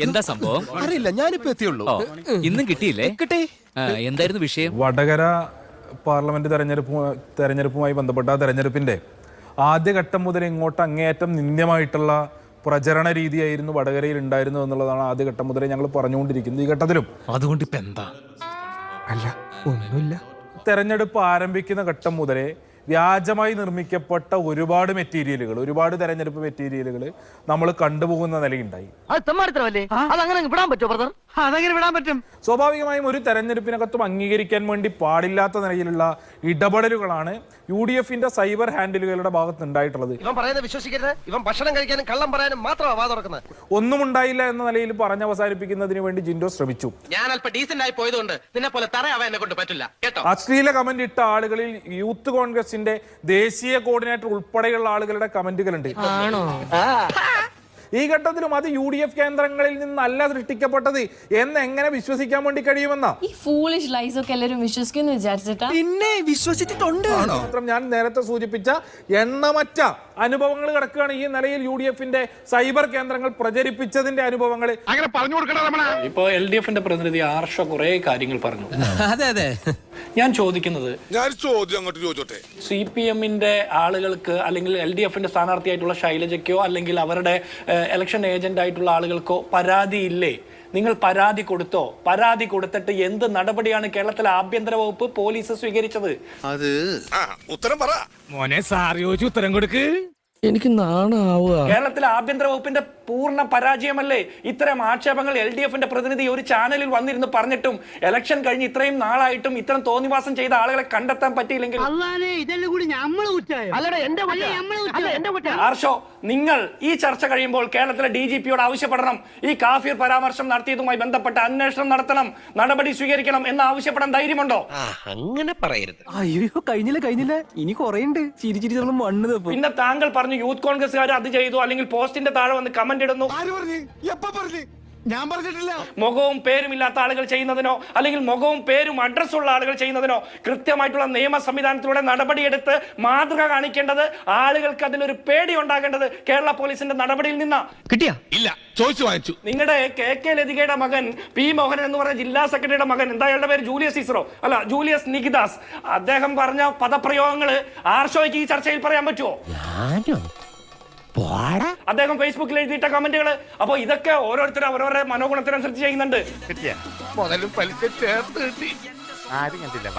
എന്താ സംഭവം? അറിയില്ല, ഞാനിപ്പോ എത്തിയുള്ളൂ. ഇന്നും കിട്ടിയില്ലേ? കിട്ടി. എന്തായിരുന്നു വിഷയം? വടകര പാർലമെന്റ് തെരഞ്ഞെടുപ്പുമായി ബന്ധപ്പെട്ട ആ തെരഞ്ഞെടുപ്പിന്റെ ആദ്യഘട്ടം മുതൽ ഇങ്ങോട്ട് അങ്ങേയറ്റം നിന്ദ്യമായിട്ടുള്ള പ്രചരണ രീതിയായിരുന്നു വടകരയിൽ ഉണ്ടായിരുന്നു എന്നുള്ളതാണ് ആദ്യഘട്ടം മുതലേ ഞങ്ങൾ പറഞ്ഞുകൊണ്ടിരിക്കുന്നത്. ഈ ഘട്ടത്തിലും അതുകൊണ്ട് ഇപ്പൊ എന്താ? അല്ല, ഒന്നുമില്ല. തെരഞ്ഞെടുപ്പ് ആരംഭിക്കുന്ന ഘട്ടം മുതലേ വ്യാജമായി നിർമ്മിക്കപ്പെട്ട ഒരുപാട് തെരഞ്ഞെടുപ്പ് മെറ്റീരിയലുകൾ നമ്മൾ കണ്ടുപോകുന്ന നിലയുണ്ടായി. സ്വാഭാവികമായും ഒരു തെരഞ്ഞെടുപ്പിനകത്തും അംഗീകരിക്കാൻ വേണ്ടി പാടില്ലാത്ത നിലയിലുള്ള ഇടപെടലുകളാണ് UDFന്റെ സൈബർ ഹാൻഡിലുകളുടെ ഭാഗത്ത് ഉണ്ടായിട്ടുള്ളത്. ഒന്നും ഉണ്ടായില്ല എന്ന നിലയിൽ പറഞ്ഞവസാനിപ്പിക്കുന്നതിന് വേണ്ടി ജിൻഡോ ശ്രമിച്ചു. അശ്ലീല കമന്റ് ഇട്ട ആളുകളിൽ യൂത്ത് കോൺഗ്രസിന്റെ ദേശീയ കോർഡിനേറ്റർ ഉൾപ്പെടെയുള്ള ആളുകളുടെ കമന്റുകളുണ്ട്. ഈ ഘട്ടത്തിലും അത് UDF കേന്ദ്രങ്ങളിൽ നിന്നല്ല സൃഷ്ടിക്കപ്പെട്ടത് എന്ന് എങ്ങനെ വിശ്വസിക്കാൻ വേണ്ടി കഴിയുമെന്നാ? പിന്നെ വിശ്വസിച്ചിട്ടുണ്ട്. ഞാൻ നേരത്തെ സൂചിപ്പിച്ച എണ്ണമറ്റ അനുഭവങ്ങൾ കിടക്കുകയാണ് ഈ നിലയിൽ UDFന്റെ സൈബർ കേന്ദ്രങ്ങൾ പ്രചരിപ്പിച്ചതിന്റെ അനുഭവങ്ങൾ. അങ്ങനെ പറഞ്ഞു കൊടുക്കണം. ഇപ്പോ LDFന്റെ പ്രതിനിധി ആർഷ കുറെ കാര്യങ്ങൾ പറഞ്ഞു. അതെ. ഞാൻ ചോദിക്കുന്നത്, അങ്ങോട്ട് ചോദിച്ചോട്ടെ, CPMന്റെ ആളുകൾക്ക് അല്ലെങ്കിൽ LDFന്റെ സ്ഥാനാർത്ഥിയായിട്ടുള്ള ശൈലജയ്ക്കോ അല്ലെങ്കിൽ അവരുടെ ഇലക്ഷൻ ഏജന്റ് ആയിട്ടുള്ള ആളുകൾക്കോ പരാതിയില്ലേ? നിങ്ങൾ പരാതി കൊടുത്തോ? പരാതി കൊടുത്തിട്ട് എന്ത് നടപടിയാണ് കേരളത്തിലെ ആഭ്യന്തര വകുപ്പ് പോലീസ് സ്വീകരിച്ചത്? അത് ഉത്തരം പറ മോനെ. സാർ ചോദിച്ചു, ഉത്തരം കൊടുക്ക്. എനിക്ക് നാണാവുക. കേരളത്തിലെ ആഭ്യന്തര വകുപ്പിന്റെ പൂർണ്ണ പരാജയമല്ലേ? ഇത്തരം ആക്ഷേപങ്ങൾ LDFന്റെ പ്രതിനിധി ഒരു ചാനലിൽ വന്നിരുന്ന് പറഞ്ഞിട്ടും ഇലക്ഷൻ കഴിഞ്ഞ് ഇത്രയും നാളായിട്ടും ഇത്തരം തോന്നിവാസം ചെയ്ത ആളുകളെ കണ്ടെത്താൻ പറ്റിയില്ലെങ്കിൽ ആർഷോ, നിങ്ങൾ ഈ ചർച്ച കഴിയുമ്പോൾ കേരളത്തിലെ DGPയോട് ആവശ്യപ്പെടണം, ഈ കാഫിർ പരാമർശം നടത്തിയതുമായി ബന്ധപ്പെട്ട അന്വേഷണം നടത്തണം, നടപടി സ്വീകരിക്കണം എന്ന് ആവശ്യപ്പെടാൻ ധൈര്യമുണ്ടോ? അങ്ങനെ പറയരുത്. അയ്യോ, കഴിഞ്ഞില്ല, ഇനി കുറേയുണ്ട്. ചിരിച്ചിരി മണ്ണ്. പിന്നെ താങ്കൾ പറഞ്ഞു യൂത്ത് കോൺഗ്രസ്സുകാർ അത് ചെയ്തു, അല്ലെങ്കിൽ പോസ്റ്റിന്റെ താഴെ വന്ന് കമന്റ് ഇടുന്നു. ഞാൻ പറഞ്ഞിട്ടില്ല. മുഖവും പേരുമില്ലാത്ത ആളുകൾ ചെയ്യുന്നതിനോ അല്ലെങ്കിൽ മുഖവും പേരും അഡ്രസ്സുള്ള ആളുകൾ ചെയ്യുന്നതിനോ കൃത്യമായിട്ടുള്ള നിയമ സംവിധാനത്തിലൂടെ നടപടിയെടുത്ത് മാതൃക കാണിക്കേണ്ടത്, ആളുകൾക്ക് അതിലൊരു പേടി ഉണ്ടാകേണ്ടത് കേരള പോലീസിന്റെ നടപടിയിൽ നിന്നാ. കിട്ടിയാ? ഇല്ല, ചോദിച്ചു വാങ്ങിച്ചു. നിങ്ങളുടെ KK ലതികയുടെ മകൻ P മോഹനൻ എന്ന് പറഞ്ഞ ജില്ലാ സെക്രട്ടറിയുടെ മകൻ, എന്താ അയാളുടെ പേര്? ജൂലിയസ് നികിദാസ്. അദ്ദേഹം പറഞ്ഞ പദപ്രയോഗങ്ങള് ആർഷോയ്ക്ക് ഈ ചർച്ചയിൽ പറയാൻ പറ്റുമോ? അദ്ദേഹം ഫേസ്ബുക്കിൽ എഴുതിയിട്ട കമന്റുകൾ. അപ്പൊ ഇതൊക്കെ ഓരോരുത്തരും അവരവരുടെ മനോഗുണത്തിനനുസരിച്ച് ചെയ്യുന്നുണ്ട്. മുതലും പലിശ ചേർത്ത് കിട്ടി. ആരും കണ്ടില്ല.